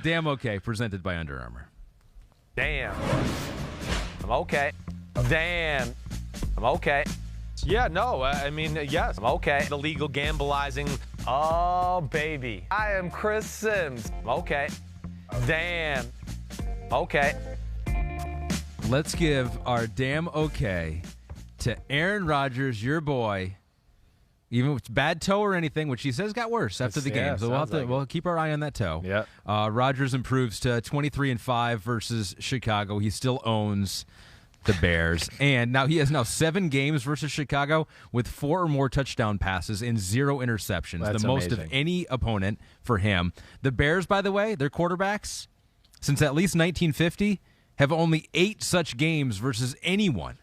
Damn okay, presented by Under Armour. Damn. I'm okay. Damn. I'm okay. Yeah, no, I mean, yes. I'm okay. The legal gambleizing. Oh, baby. I am Chris Simms. I'm okay. Damn. Okay. Let's give our damn okay to Aaron Rodgers, your boy. Even with bad toe or anything, which he says got worse after the game. So we'll keep our eye on that toe. Yeah. Rodgers improves to 23-5 versus Chicago. He still owns the Bears. And now he has 7 games versus Chicago with 4 or more touchdown passes and 0 interceptions. That's the most amazing. of any opponent for him. The Bears, by the way, their quarterbacks, since at least 1950, have only 8 such games versus anyone.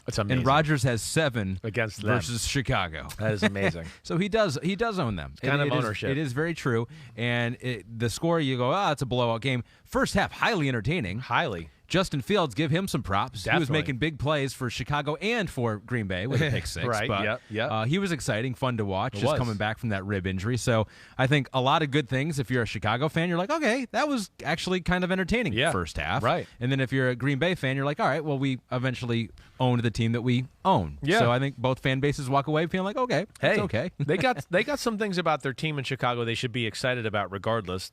That's amazing. And Rodgers has 7 against them versus Chicago. That is amazing. So he does own them. Kind of ownership. It is very true. And the score, you go, it's a blowout game. First half, highly entertaining. Highly. Justin Fields, give him some props. Definitely. He was making big plays for Chicago and for Green Bay with a pick six. Right, But yep. He was exciting, fun to watch, It just was. coming back from that rib injury. So I think a lot of good things. If you're a Chicago fan, you're like, okay, that was actually kind of entertaining first half. Right. And then if you're a Green Bay fan, you're like, all right, well, we eventually owned the team that we own. Yeah. So I think both fan bases walk away feeling like, okay, Hey, it's okay. they got some things about their team in Chicago they should be excited about regardless.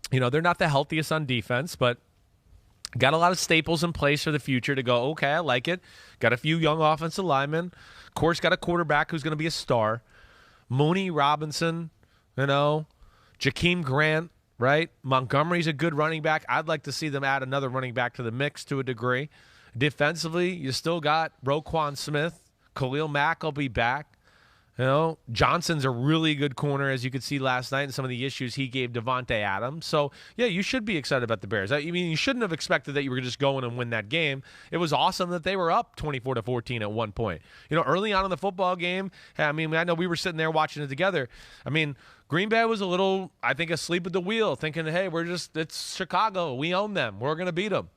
You know, they're not the healthiest on defense, but got a lot of staples in place for the future to go, okay, I like it. Got a few young offensive linemen. Of course, got a quarterback who's going to be a star. Mooney, Robinson, Jakeem Grant, right? Montgomery's a good running back. I'd like to see them add another running back to the mix to a degree. Defensively, you still got Roquan Smith. Khalil Mack will be back. Johnson's a really good corner, as you could see last night, and some of the issues he gave Devontae Adams. So, yeah, you should be excited about the Bears. I mean, you shouldn't have expected that you were just going and win that game. It was awesome that they were up 24-14 at one point. Early on in the football game, I know we were sitting there watching it together. I mean, Green Bay was a little, I think, asleep at the wheel, thinking, hey, it's Chicago. We own them. We're going to beat them.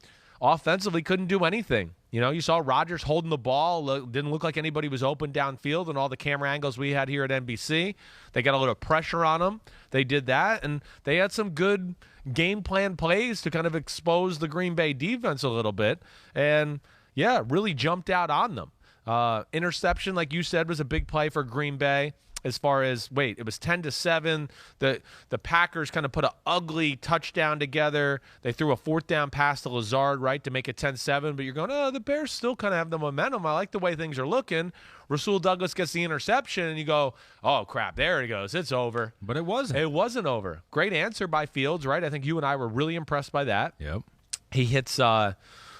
Offensively, couldn't do anything. You saw Rodgers holding the ball. Didn't look like anybody was open downfield, and all the camera angles we had here at NBC. They got a little pressure on them. They did that, and they had some good game plan plays to kind of expose the Green Bay defense a little bit. And, yeah, really jumped out on them. Interception, like you said, was a big play for Green Bay. As far as, it was 10-7. The Packers kind of put an ugly touchdown together. They threw a 4th down pass to Lazard, right, to make it 10-7. But you're going, the Bears still kind of have the momentum. I like the way things are looking. Rasul Douglas gets the interception, and you go, oh, crap, there it goes. It's over. But it wasn't. It wasn't over. Great answer by Fields, right? I think you and I were really impressed by that. Yep. He hits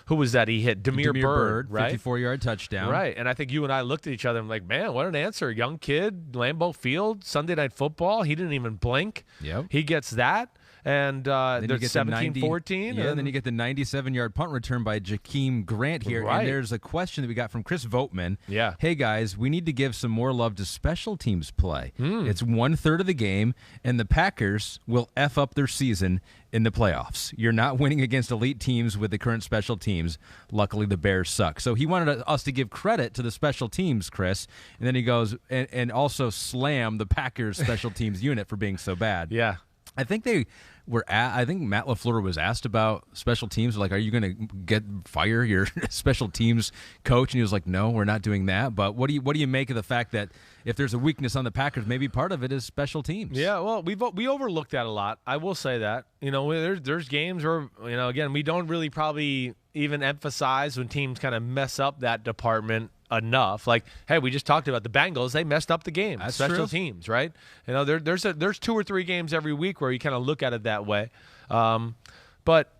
who was that? He hit Demir Bird, right? 54-yard touchdown. Right, and I think you and I looked at each other and like, man, what an answer. Young kid, Lambeau Field, Sunday Night Football. He didn't even blink. Yep. He gets that, and they're 17-14. Yeah, and then you get the 97-yard punt return by Jakeem Grant here. Right. And there's a question that we got from Chris Voteman. Yeah. Hey, guys, we need to give some more love to special teams play. It's 1/3 of the game, and the Packers will F up their season in the playoffs. You're not winning against elite teams with the current special teams. Luckily, the Bears suck. So he wanted us to give credit to the special teams, Chris. And then he goes, and also slam the Packers special teams unit for being so bad. Yeah. I think I think Matt LaFleur was asked about special teams. Like, are you going to fire your special teams coach? And he was like, no, we're not doing that. But what do you make of the fact that if there's a weakness on the Packers, maybe part of it is special teams? Yeah, well, we overlooked that a lot. I will say that. There's games where, again, we don't really probably even emphasize when teams kind of mess up that department enough. Like, hey, we just talked about the Bengals. They messed up the game. That's special true. teams, right? There's 2 or 3 games every week where you kind of look at it that way. But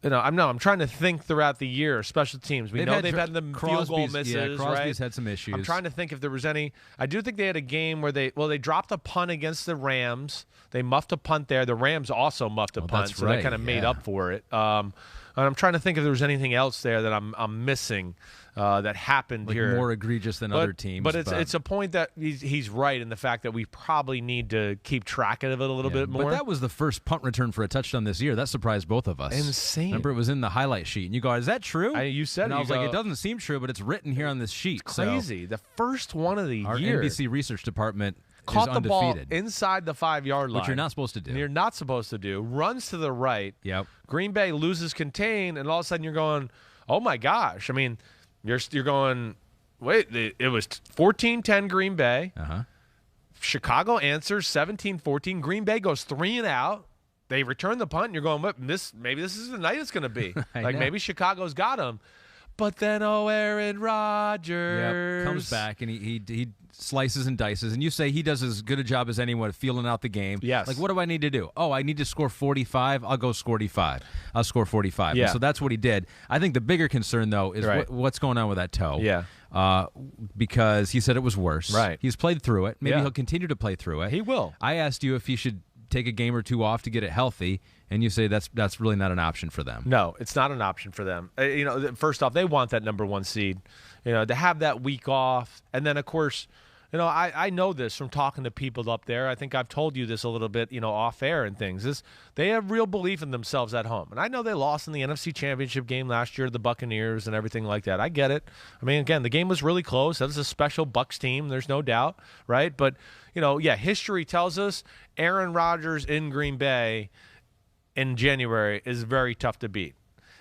I'm trying to think throughout the year. Special teams. They've had the field goal misses. Yeah, Crosby's right? had some issues. I'm trying to think if there was any. I do think they had a game where they dropped a punt against the Rams. They muffed a punt there. The Rams also muffed a punt, that's so right, that kind of made up for it. And I'm trying to think if there was anything else there that I'm missing that happened like here. More egregious than other teams. But it's a point that he's right in the fact that we probably need to keep track of it a little bit more. But that was the first punt return for a touchdown this year. That surprised both of us. Insane. Remember, it was in the highlight sheet. And you go, is that true? You said and it. I was like, it doesn't seem true, but it's written here on this sheet. It's crazy. The first one of the year. Our year. NBC research department caught the ball undefeated. inside the 5-yard line. Which you're not supposed to do. You're not supposed to do. Runs to the right. Yep. Green Bay loses contain, and all of a sudden you're going, oh, my gosh. I mean, you're going, wait, it was 14-10 Green Bay. Uh-huh. Chicago answers 17-14. Green Bay goes 3 and out. They return the punt, and you're going, maybe this is the night it's going to be. Like, maybe Chicago's got him. But then, Aaron Rodgers comes back, and he slices and dices. And you say he does as good a job as anyone at feeling out the game. Yes. Like, what do I need to do? Oh, I need to score 45. I'll go score 45. I'll score 45. Yeah. And so that's what he did. I think the bigger concern, though, is what's going on with that toe. Yeah. Because he said it was worse. Right. He's played through it. Maybe he'll continue to play through it. He will. I asked you if he should take a game or two off to get it healthy, and you say that's really not an option for them. No, it's not an option for them. First off, they want that number 1 seed, to have that week off. And then, of course, I know this from talking to people up there. I think I've told you this a little bit, off air and things. They have real belief in themselves at home. And I know they lost in the NFC Championship game last year to the Buccaneers and everything like that. I get it. I mean, again, the game was really close. That was a special Bucs team. There's no doubt, right? But, history tells us Aaron Rodgers in Green Bay in January is very tough to beat.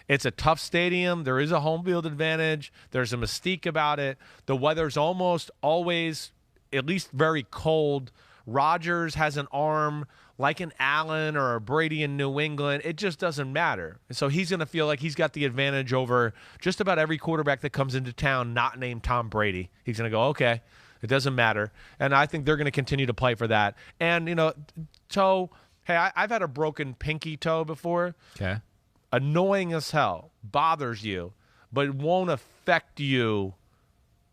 It's a tough stadium. There is a home field advantage. There's a mystique about it. The weather's almost always at least very cold. Rodgers has an arm like an Allen or a Brady in New England. It just doesn't matter. So he's going to feel like he's got the advantage over just about every quarterback that comes into town not named Tom Brady. He's going to go, okay, it doesn't matter. And I think they're going to continue to play for that. And, toe, hey, I've had a broken pinky toe before. Okay. Annoying as hell, bothers you, but it won't affect you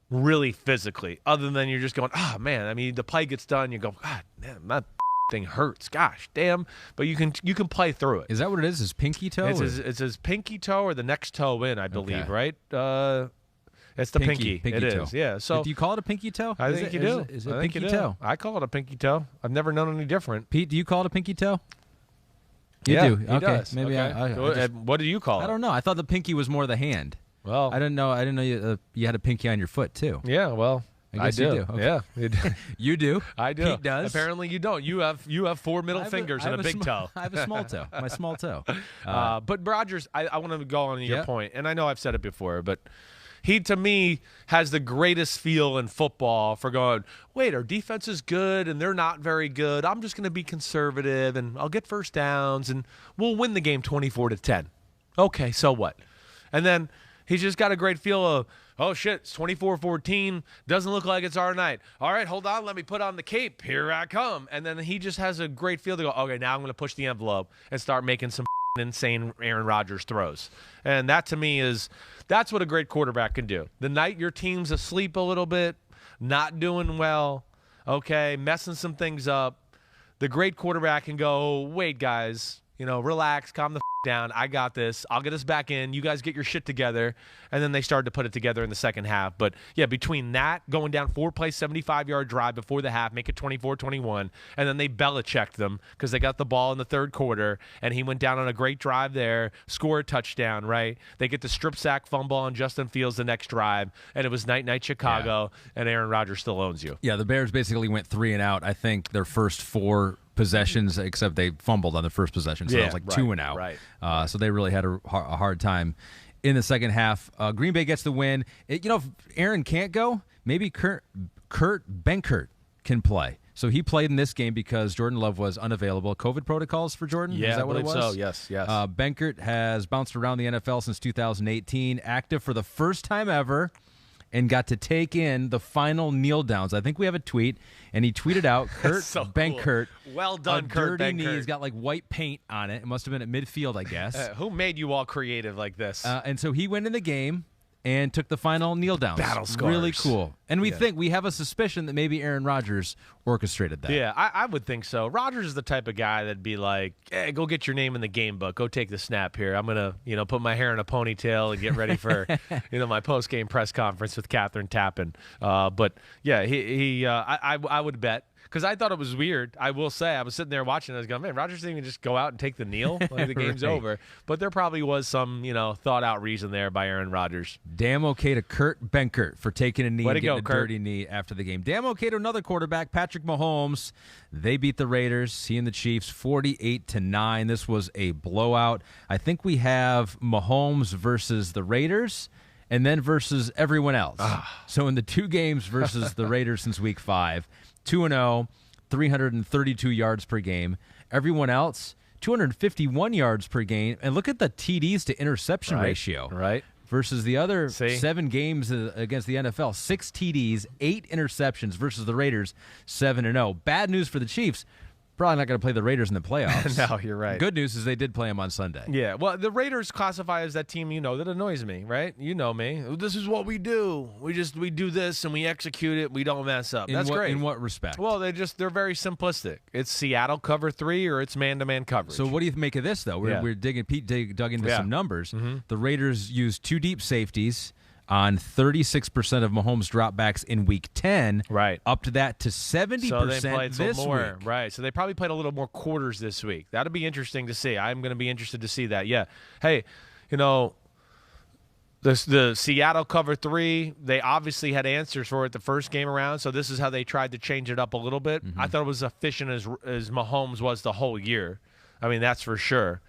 really physically, other than you're just going, oh, man, I mean, the play gets done, you go, God, man, my thing hurts, gosh, damn, but you can play through it. Is that what it is, his pinky toe? It's his pinky toe or the next toe in, I believe, Okay. right? It's the pinky. Pinky It toe. is, yeah. So do you call it a pinky toe? I think you do. Is it I think pinky you do. toe? I call it a pinky toe. I've never known any different. Pete, do you call it a pinky toe? You Yeah, do. he Okay. does. Maybe Okay. I just, What do you call it? I don't know. I thought the pinky was more the hand. Well, I didn't know you had a pinky on your foot too. yeah, well, I guess do. you do. Okay. Yeah, you do. You do. I do. Pete does. Apparently, you don't. You have 4 middle fingers and a big toe. I have a small toe. My small toe. But Rodgers, I want to go on your Yeah. point, and I know I've said it before, but he, to me, has the greatest feel in football for going, wait, our defense is good, and they're not very good. I'm just going to be conservative, and I'll get first downs, and we'll win the game 24-10. Okay, so what? And then he's just got a great feel of, oh, shit, it's 24-14. Doesn't look like it's our night. All right, hold on. Let me put on the cape. Here I come. And then he just has a great feel to go, okay, now I'm going to push the envelope and start making some insane Aaron Rodgers throws. And that, to me, that's what a great quarterback can do. The night your team's asleep a little bit, not doing well, okay, messing some things up, the great quarterback can go, wait, guys, relax, calm the down. I got this. I'll get us back in. You guys get your shit together. And then they started to put it together in the second half. But, yeah, between that, going down 4-play, 75-yard drive before the half, make it 24-21, and then they Belichicked them because they got the ball in the third quarter, and he went down on a great drive there, score a touchdown, right? They get the strip sack fumble on Justin Fields the next drive, and it was night-night Chicago, and Aaron Rodgers still owns you. Yeah, the Bears basically went 3 and out. I think their first 4 possessions, except they fumbled on the first possession, so it was like 2 and out. Right. So they really had a hard time in the second half. Green Bay gets the win. If Aaron can't go, maybe Kurt Benkert can play. So he played in this game because Jordan Love was unavailable. COVID protocols for Jordan? Yeah, is that what it was? so. Yes. Benkert has bounced around the NFL since 2018, active for the first time ever, and got to take in the final kneel downs. I think we have a tweet, and he tweeted out Kurt so Benkert. Cool. Well done, a Kurt dirty Benkert. knee. He's got like white paint on it. It must have been at midfield, I guess. Who made you all creative like this? And so he went in the game and took the final kneel downs. Battle scars. Really cool. And we have a suspicion that maybe Aaron Rodgers orchestrated that. Yeah, I would think so. Rodgers is the type of guy that'd be like, hey, go get your name in the game book. Go take the snap here. I'm going to, put my hair in a ponytail and get ready for, my post-game press conference with Catherine Tappan. But, yeah, I would bet because I thought it was weird. I will say, I was sitting there watching. I was going, man, Rodgers didn't even just go out and take the kneel when the game's Right. over. But there probably was some, thought out reason there by Aaron Rodgers. Damn okay to Kurt Benkert for taking a knee Way to and getting go, a Kurt. dirty knee after the game. Damn okay to another quarterback, Patrick Mahomes. They beat the Raiders, he and the Chiefs, 48-9. This was a blowout. I think we have Mahomes versus the Raiders and then versus everyone else. So in the 2 games versus the Raiders since week 5, 2-0, 332 yards per game. Everyone else, 251 yards per game. And look at the TDs to interception ratio. Right. Versus the other See? 7 games against the NFL, 6 TDs, 8 interceptions versus the Raiders, 7-0. Bad news for the Chiefs. Probably not going to play the Raiders in the playoffs. No, you're right. Good news is they did play them on Sunday. Yeah, well, the Raiders classify as that team, that annoys me, right? You know me. This is what we do. We do this and we execute it. We don't mess up. That's great. In what respect? Well, they're very simplistic. It's Seattle cover 3 or it's man-to-man coverage. So what do you make of this, though? We're digging. Pete dug into some numbers. The Raiders used 2 deep safeties on 36% of Mahomes dropbacks in Week 10. Right. Up to that to 70% so they played this some more. week. Right. So they probably played a little more quarters this week. That'll be interesting to see. I'm going to be interested to see that. Yeah. Hey, the Seattle cover 3, they obviously had answers for it the first game around, so this is how they tried to change it up a little bit. I thought it was efficient as Mahomes was the whole year. I mean, that's for sure.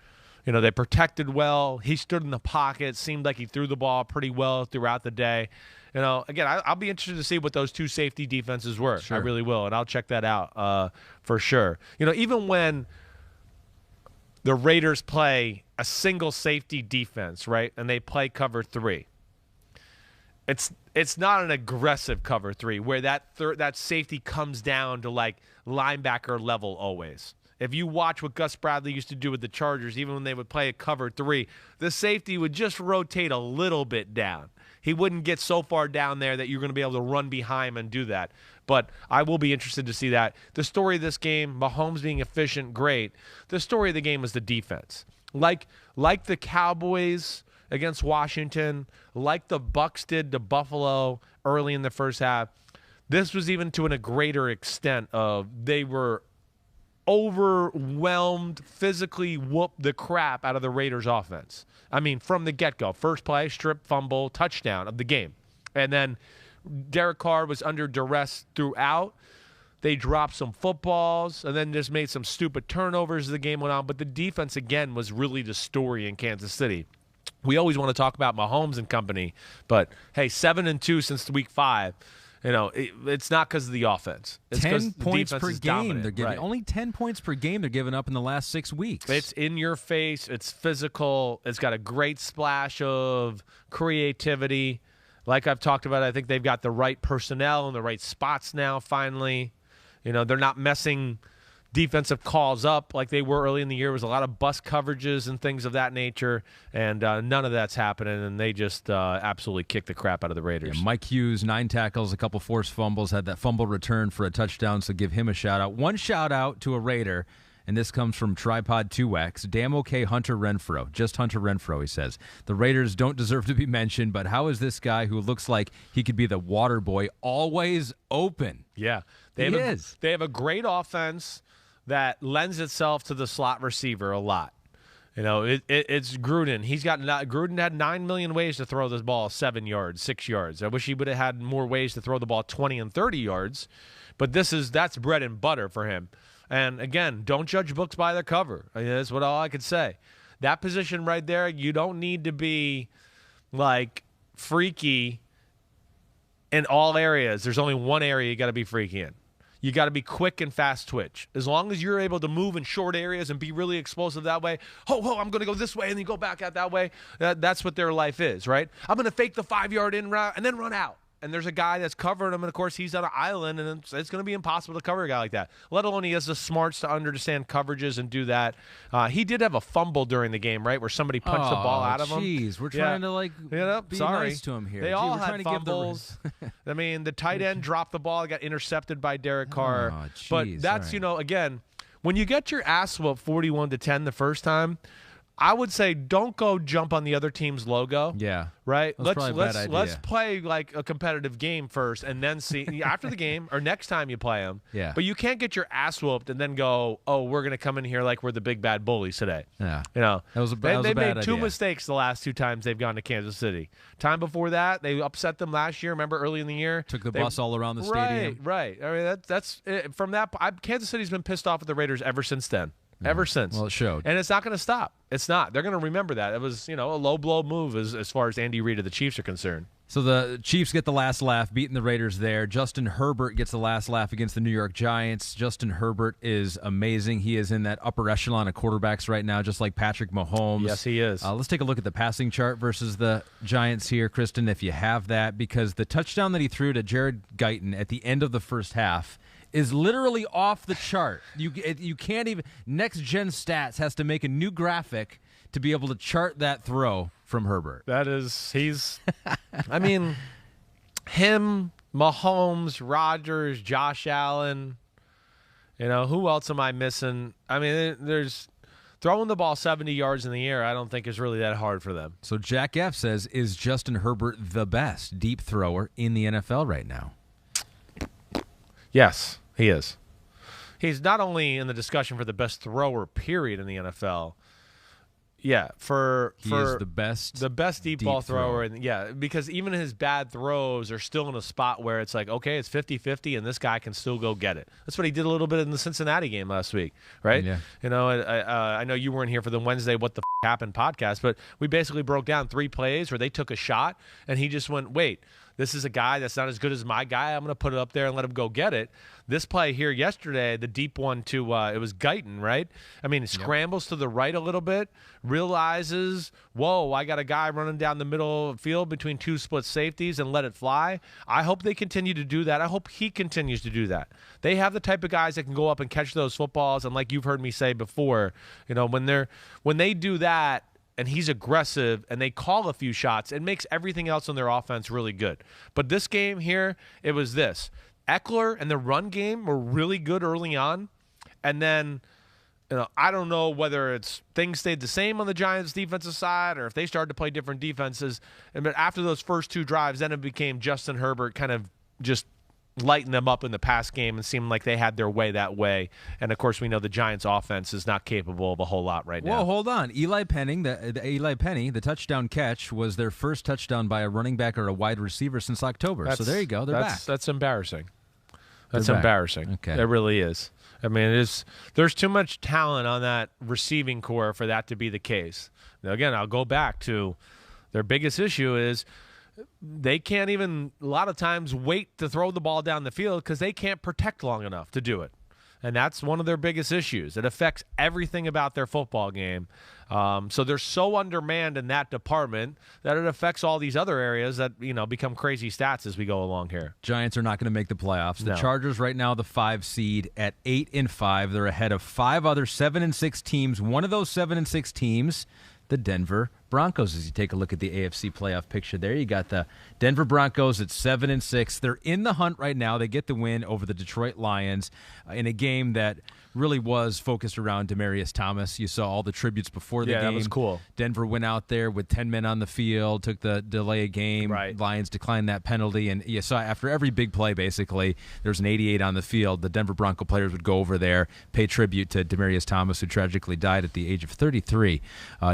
They protected well. He stood in the pocket. Seemed like he threw the ball pretty well throughout the day. Again, I'll be interested to see what those 2 safety defenses were. Sure. I really will, and I'll check that out for sure. Even when the Raiders play a single safety defense, right, and they play cover 3, it's not an aggressive cover 3 where that safety comes down to like linebacker level always. If you watch what Gus Bradley used to do with the Chargers, even when they would play a cover 3, the safety would just rotate a little bit down. He wouldn't get so far down there that you're going to be able to run behind him and do that. But I will be interested to see that. The story of this game, Mahomes being efficient, great. The story of the game was the defense. Like the Cowboys against Washington, like the Bucs did to Buffalo early in the first half, this was even to a greater extent of they were overwhelmed, physically whooped the crap out of the Raiders offense. I mean, from the get-go, first play, strip, fumble, touchdown of the game. And then Derek Carr was under duress throughout. They dropped some footballs and then just made some stupid turnovers as the game went on. But the defense, again, was really the story in Kansas City. We always want to talk about Mahomes and company, but, hey, 7-2 since week 5. It's not because of the offense. It's 10 points per game dominant. they're giving. Right. Only 10 points per game they're giving up in the last 6 weeks. It's in your face. It's physical. It's got a great splash of creativity. Like I've talked about, I think they've got the right personnel in the right spots now, finally. They're not messing defensive calls up like they were early in the year. There was a lot of bust coverages and things of that nature, and none of that's happening, and they just absolutely kicked the crap out of the Raiders. Yeah, Mike Hughes, 9 tackles, a couple forced fumbles, had that fumble return for a touchdown, so give him a shout-out. One shout-out to a Raider, and this comes from Tripod 2X. Damn okay, Hunter Renfrow. Just Hunter Renfrow, he says. The Raiders don't deserve to be mentioned, but how is this guy who looks like he could be the water boy always open? Yeah. He is. They have a great offense that lends itself to the slot receiver a lot. It's Gruden. Gruden had 9 million ways to throw this ball 7 yards, 6 yards. I wish he would have had more ways to throw the ball 20 and 30 yards, but that's bread and butter for him. And again, don't judge books by their cover. That's all I could say. That position right there, you don't need to be like freaky in all areas. There's only one area you got to be freaky in. You got to be quick and fast twitch. As long as you're able to move in short areas and be really explosive that way, I'm going to go this way and then go back out that way. That's what their life is, right? I'm going to fake the 5-yard in route and then run out. And there's a guy that's covering him, and of course he's on an island, and it's going to be impossible to cover a guy like that. Let alone he has the smarts to understand coverages and do that. He did have a fumble during the game, right, where somebody punched the ball out of him. Jeez, we're trying to be nice to him here. They all had fumbles. I mean, the tight end dropped the ball, got intercepted by Derek Carr. Oh, geez, but that's right. again, when you get your ass whooped 41-10 the first time, I would say don't go jump on the other team's logo. Yeah. Right? Let's play like a competitive game first and then see after the game or next time you play them. Yeah. But you can't get your ass whooped and then go, "Oh, we're going to come in here like we're the big bad bullies today." Yeah. You know. They made two idea. mistakes the last 2 times they've gone to Kansas City. Time before that, they upset them last year, remember early in the year? Took the bus all around the stadium. Right. I mean that's it. From that Kansas City's been pissed off at the Raiders ever since then. Ever since. Well, it showed. And it's not going to stop. It's not. They're going to remember that. It was, a low blow move as far as Andy Reid of the Chiefs are concerned. So the Chiefs get the last laugh, beating the Raiders there. Justin Herbert gets the last laugh against the New York Giants. Justin Herbert is amazing. He is in that upper echelon of quarterbacks right now, just like Patrick Mahomes. Yes, he is. Let's take a look at the passing chart versus the Giants here, Kristen, if you have that, because the touchdown that he threw to Jared Guyton at the end of the first half is literally off the chart. You can't even. Next Gen Stats has to make a new graphic to be able to chart that throw from Herbert. He's. I mean, him, Mahomes, Rodgers, Josh Allen. Who else am I missing? I mean, there's throwing the ball 70 yards in the air. I don't think is really that hard for them. So Jack F says, is Justin Herbert the best deep thrower in the NFL right now? Yes, he is. He's not only in the discussion for the best thrower, period, in the NFL. Yeah, he is the best deep ball thrower. And yeah, because even his bad throws are still in a spot where it's like, okay, it's 50-50, and this guy can still go get it. That's what he did a little bit in the Cincinnati game last week, right? Yeah. I know you weren't here for the Wednesday What the Happened podcast, but we basically broke down 3 plays where they took a shot, and he just went, wait, this is a guy that's not as good as my guy. I'm going to put it up there and let him go get it. This play here yesterday, the deep one to it was Guyton, right? I mean, scrambles to the right a little bit, realizes, whoa, I got a guy running down the middle of the field between 2 split safeties and let it fly. I hope they continue to do that. I hope he continues to do that. They have the type of guys that can go up and catch those footballs, and like you've heard me say before, when they do that, and he's aggressive, and they call a few shots, it makes everything else on their offense really good. But this game here, it was this. Eckler and the run game were really good early on, and then I don't know whether it's things stayed the same on the Giants' defensive side or if they started to play different defenses. But after those first 2 drives, then it became Justin Herbert kind of just lighten them up in the pass game and seemed like they had their way that way. And, of course, we know the Giants' offense is not capable of a whole lot right now. Whoa, hold on. Eli Penny, the touchdown catch, was their first touchdown by a running back or a wide receiver since October. So there you go. They're back. That's embarrassing. That's They're back. embarrassing. Okay. It really is. I mean, there's too much talent on that receiving core for that to be the case. Now, again, I'll go back to their biggest issue is they can't even, a lot of times, wait to throw the ball down the field because they can't protect long enough to do it. And that's one of their biggest issues. It affects everything about their football game. So they're so undermanned in that department that it affects all these other areas that, become crazy stats as we go along here. Giants are not going to make the playoffs. The No. Chargers right now, the 5 seed at 8-5. They're ahead of 5 other 7-6 teams. One of those 7-6 teams, the Denver Broncos. As you take a look at the AFC playoff picture there, you got the Denver Broncos at 7-6. They're in the hunt right now. They get the win over the Detroit Lions in a game that really was focused around Demaryius Thomas. You saw all the tributes before the game. Yeah, that was cool. Denver went out there with 10 men on the field, took the delay of game. Right. Lions declined that penalty, and you saw after every big play, basically, there's an 88 on the field. The Denver Bronco players would go over there, pay tribute to Demaryius Thomas, who tragically died at the age of 33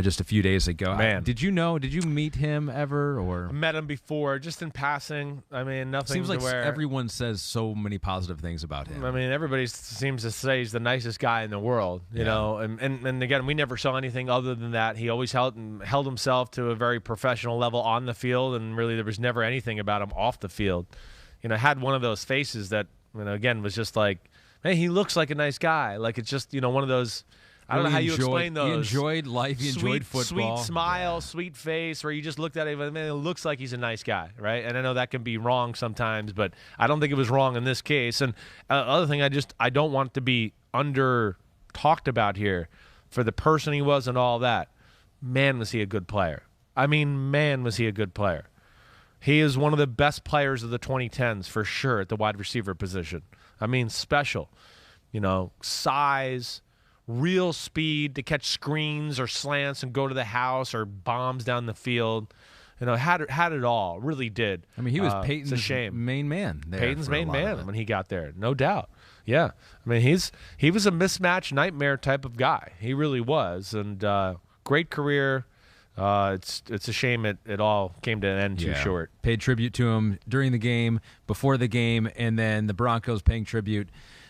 just a few days ago. Man. Did you meet him ever? Or I met him before, just in passing. I mean, nothing seems like to where everyone says so many positive things about him. I mean, everybody seems to say he's the nicest guy in the world, you know. And again, we never saw anything other than that. He always held himself to a very professional level on the field, and really there was never anything about him off the field. Had one of those faces that, again, was just like, hey, he looks like a nice guy. Like it's just, one of those. I don't know how you explain those. He enjoyed life. He enjoyed football. Sweet smile, sweet face, where you just looked at him and it looks like he's a nice guy, right? And I know that can be wrong sometimes, but I don't think it was wrong in this case. And other thing, I don't want to be under talked about here for the person he was and all that. Man, was he a good player. I mean, man, was he a good player. He is one of the best players of the 2010s for sure at the wide receiver position. I mean, special. Size, real speed to catch screens or slants and go to the house or bombs down the field. Had it all. Really did. I mean, he was it's a Peyton's shame. main man. Peyton's main man when he got there, no doubt. Yeah, I mean, he was a mismatch nightmare type of guy. He really was, and great career. It's a shame it all came to an end too short. Paid tribute to him during the game, before the game, and then the Broncos paying tribute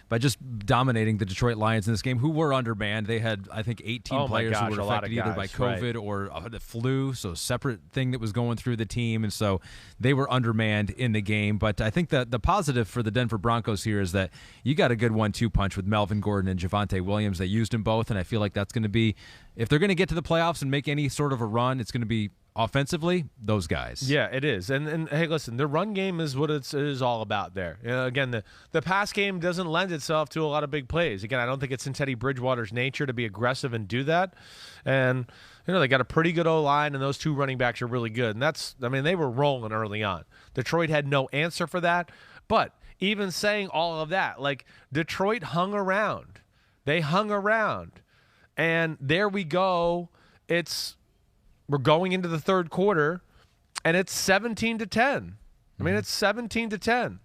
by just dominating the Detroit Lions in this game, who were undermanned. They had, I think, 18 players who were affected either by COVID or the flu, so a separate thing that was going through the team, and so they were undermanned in the game. But I think that the positive for the Denver Broncos here is that you got a good 1-2 punch with Melvin Gordon and Javonte Williams. They used them both, and I feel like that's going to be, if they're going to get to the playoffs and make any sort of a run, it's going to be offensively, those guys. Yeah, it is. And hey, listen, the run game is what it is all about there. Again, the pass game doesn't lend itself to a lot of big plays. Again, I don't think it's in Teddy Bridgewater's nature to be aggressive and do that. And, they got a pretty good O-line, and those two running backs are really good. And they were rolling early on. Detroit had no answer for that. But even saying all of that, like, Detroit hung around. They hung around. And there we go. We're going into the third quarter, and it's 17-10. I mean, it's 17-10.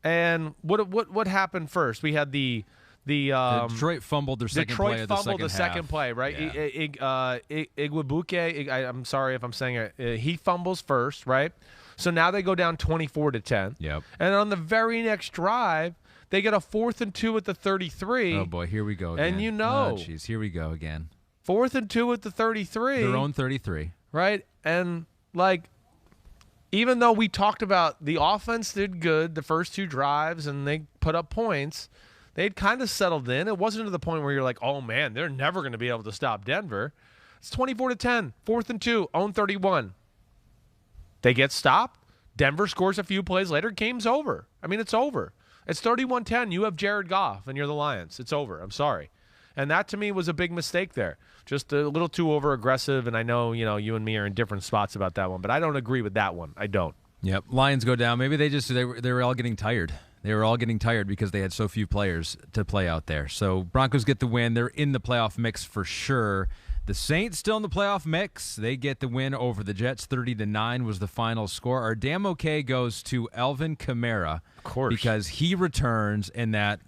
And what happened first? We had the Detroit fumbled their second play of the second half. Detroit fumbled the second play, right? Yeah. Igwebuike, I'm sorry if I'm saying it. He fumbles first, right? So now they go down 24-10. Yep. And on the very next drive, they get a 4th and 2 at the 33. Oh boy, here we go again. And oh jeez, here we go again. 4th and 2 at the 33. Their own 33. Right? And, like, even though we talked about the offense did good the first two drives and they put up points, they'd kind of settled in. It wasn't to the point where you're like, oh, man, they're never going to be able to stop Denver. It's 24-10, 4th and 2, own 31. They get stopped. Denver scores a few plays later. Game's over. I mean, it's over. It's 31-10. You have Jared Goff and you're the Lions. It's over. I'm sorry. And that, to me, was a big mistake there. Just a little too over-aggressive, and I know, you and me are in different spots about that one, but I don't agree with that one. I don't. Yep. Lions go down. Maybe they were all getting tired. They were all getting tired because they had so few players to play out there. So Broncos get the win. They're in the playoff mix for sure. The Saints still in the playoff mix. They get the win over the Jets. 30-9 was the final score. Our damn okay goes to Alvin Kamara. Of course. Because he returns, and that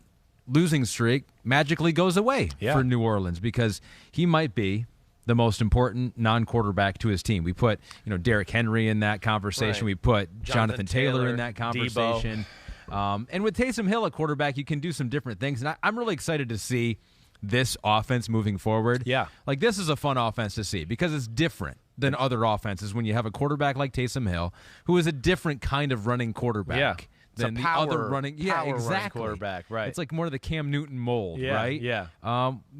losing streak magically goes away for New Orleans, because he might be the most important non-quarterback to his team. We put, Derrick Henry in that conversation. Right. We put Jonathan Taylor in that conversation. Debo. And with Taysom Hill at quarterback, you can do some different things. And I'm really excited to see this offense moving forward. Yeah. Like, this is a fun offense to see because it's different than other offenses when you have a quarterback like Taysom Hill, who is a different kind of running quarterback. Yeah. Than the other running, running exactly. quarterback, right? It's like more of the Cam Newton mold, right? Yeah.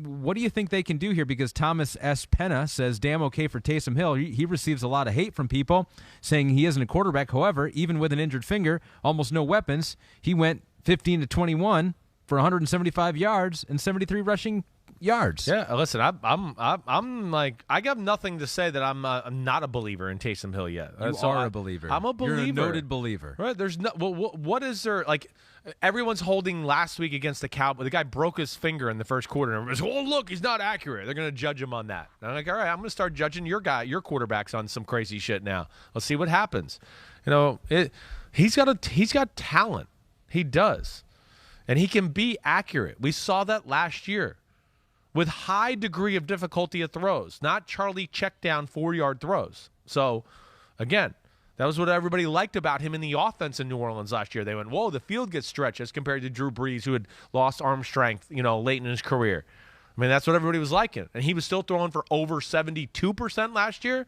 What do you think they can do here? Because Thomas S. Penna says, damn okay for Taysom Hill. He receives a lot of hate from people saying he isn't a quarterback. However, even with an injured finger, almost no weapons, he went 15-21 for 175 yards and 73 rushing yards. Yeah, listen, I'm like, I got nothing to say that I'm not a believer in Taysom Hill yet. You are a believer. I'm a believer. You're a noted believer. Right? There's no. What is there like? Everyone's holding last week against the Cowboys. The guy broke his finger in the first quarter, and everyone's, oh look, he's not accurate. They're going to judge him on that. And I'm like, all right, I'm going to start judging your quarterbacks on some crazy shit now. Let's see what happens. He's got talent. He does, and he can be accurate. We saw that last year. With high degree of difficulty of throws, not Charlie check down 4-yard throws. So, again, that was what everybody liked about him in the offense in New Orleans last year. They went, whoa, the field gets stretched as compared to Drew Brees, who had lost arm strength, late in his career. I mean, that's what everybody was liking. And he was still throwing for over 72% last year.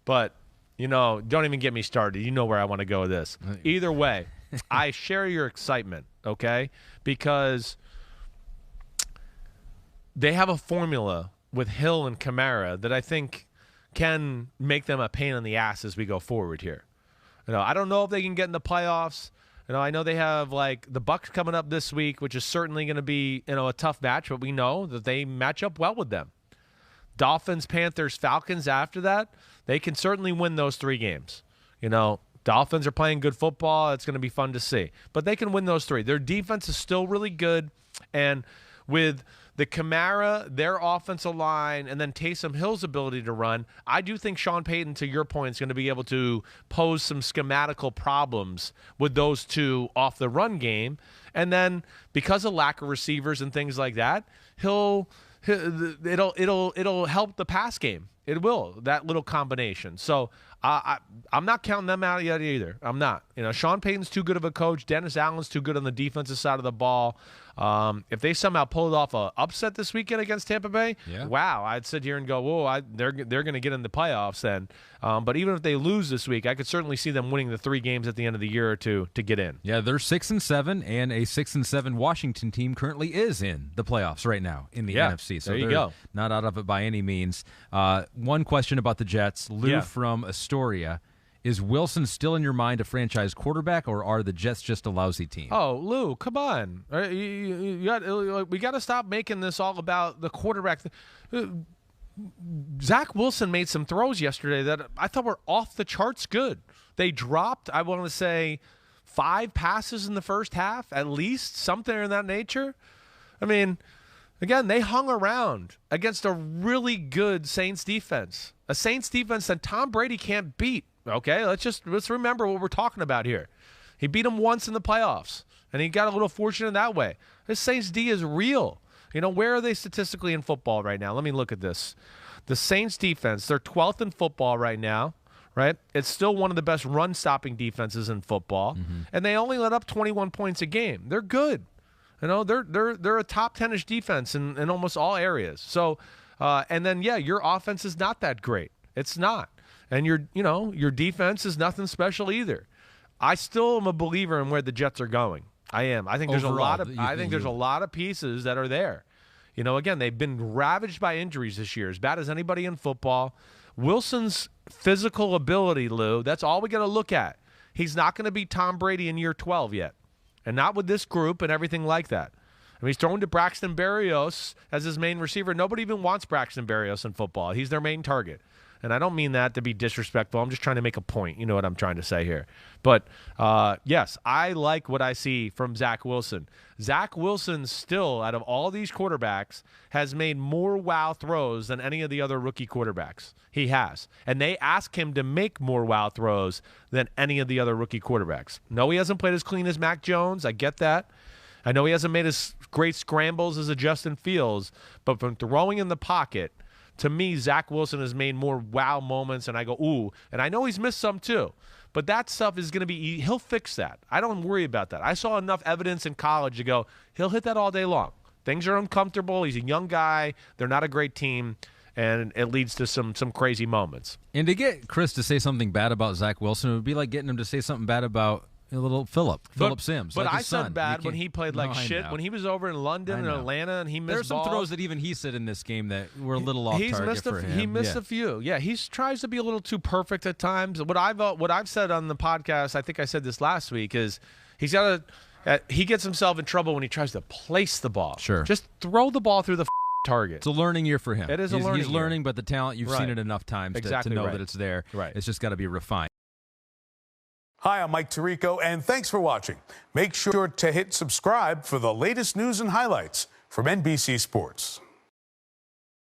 But, don't even get me started. You know where I want to go with this. Either way, I share your excitement, okay? Because they have a formula with Hill and Kamara that I think can make them a pain in the ass as we go forward here. I don't know if they can get in the playoffs. I know they have the Bucs coming up this week, which is certainly going to be a tough match, but we know that they match up well with them. Dolphins, Panthers, Falcons after that, they can certainly win those 3 games. Dolphins are playing good football. It's going to be fun to see. But they can win those 3. Their defense is still really good, and with the Kamara, their offensive line, and then Taysom Hill's ability to run, I do think Sean Payton, to your point, is going to be able to pose some schematical problems with those two off the run game. And then because of lack of receivers and things like that, it'll help the pass game. It will, that little combination. So I'm not counting them out yet either. I'm not. Sean Payton's too good of a coach. Dennis Allen's too good on the defensive side of the ball. If they somehow pulled off an upset this weekend against Tampa Bay, wow, I'd sit here and go, whoa, they're going to get in the playoffs then. But even if they lose this week, I could certainly see them winning the 3 games at the end of the year or two to get in. Yeah, they're 6-7, and a 6-7 Washington team currently is in the playoffs right now in the NFC. So there you they're go. Not out of it by any means. One question about the Jets. Lou from Astoria. Is Wilson still in your mind a franchise quarterback, or are the Jets just a lousy team? Oh, Lou, come on. We got to stop making this all about the quarterback. Zach Wilson made some throws yesterday that I thought were off the charts good. They dropped, I want to say, 5 passes in the first half, at least, something in that nature. I mean, again, they hung around against a really good Saints defense, a Saints defense that Tom Brady can't beat. Okay, let's remember what we're talking about here. He beat him once in the playoffs, and he got a little fortunate that way. This Saints D is real. Where are they statistically in football right now? Let me look at this. The Saints defense, they're 12th in football right now, right? It's still one of the best run-stopping defenses in football, and they only let up 21 points a game. They're good. They're a top 10-ish defense in almost all areas. So, and then, your offense is not that great. It's not. And your defense is nothing special either. I still am a believer in where the Jets are going. I am. I think there's a lot of pieces that are there. Again, they've been ravaged by injuries this year, as bad as anybody in football. Wilson's physical ability, Lou, that's all we got to look at. He's not going to be Tom Brady in year 12 yet, and not with this group and everything like that. I mean, he's thrown to Braxton Berrios as his main receiver. Nobody even wants Braxton Berrios in football. He's their main target. And I don't mean that to be disrespectful. I'm just trying to make a point. You know what I'm trying to say here. But, yes, I like what I see from Zach Wilson. Zach Wilson still, out of all these quarterbacks, has made more wow throws than any of the other rookie quarterbacks. He has. And they ask him to make more wow throws than any of the other rookie quarterbacks. No, he hasn't played as clean as Mac Jones. I get that. I know he hasn't made as great scrambles as a Justin Fields. But from throwing in the pocket, to me, Zach Wilson has made more wow moments, and I go, ooh. And I know he's missed some too. But that stuff is going to be – he'll fix that. I don't worry about that. I saw enough evidence in college to go, he'll hit that all day long. Things are uncomfortable. He's a young guy. They're not a great team, and it leads to some crazy moments. And to get Chris to say something bad about Zach Wilson, it would be like getting him to say something bad about – a little Philip Simms. But like I said bad when he played like shit. When he was over in London and Atlanta and he missed There's some balls. throws that even he said in this game that were a little off target for him. He missed a few. Yeah, he tries to be a little too perfect at times. What I've said on the podcast, I think I said this last week, is he gets himself in trouble when he tries to place the ball. Sure. Just throw the ball through the target. It's a learning year for him. It is a learning year. He's learning, but the talent, you've seen it enough times to know that it's there. Right. It's just got to be refined. Hi, I'm Mike Tirico, and thanks for watching. Make sure to hit subscribe for the latest news and highlights from NBC Sports.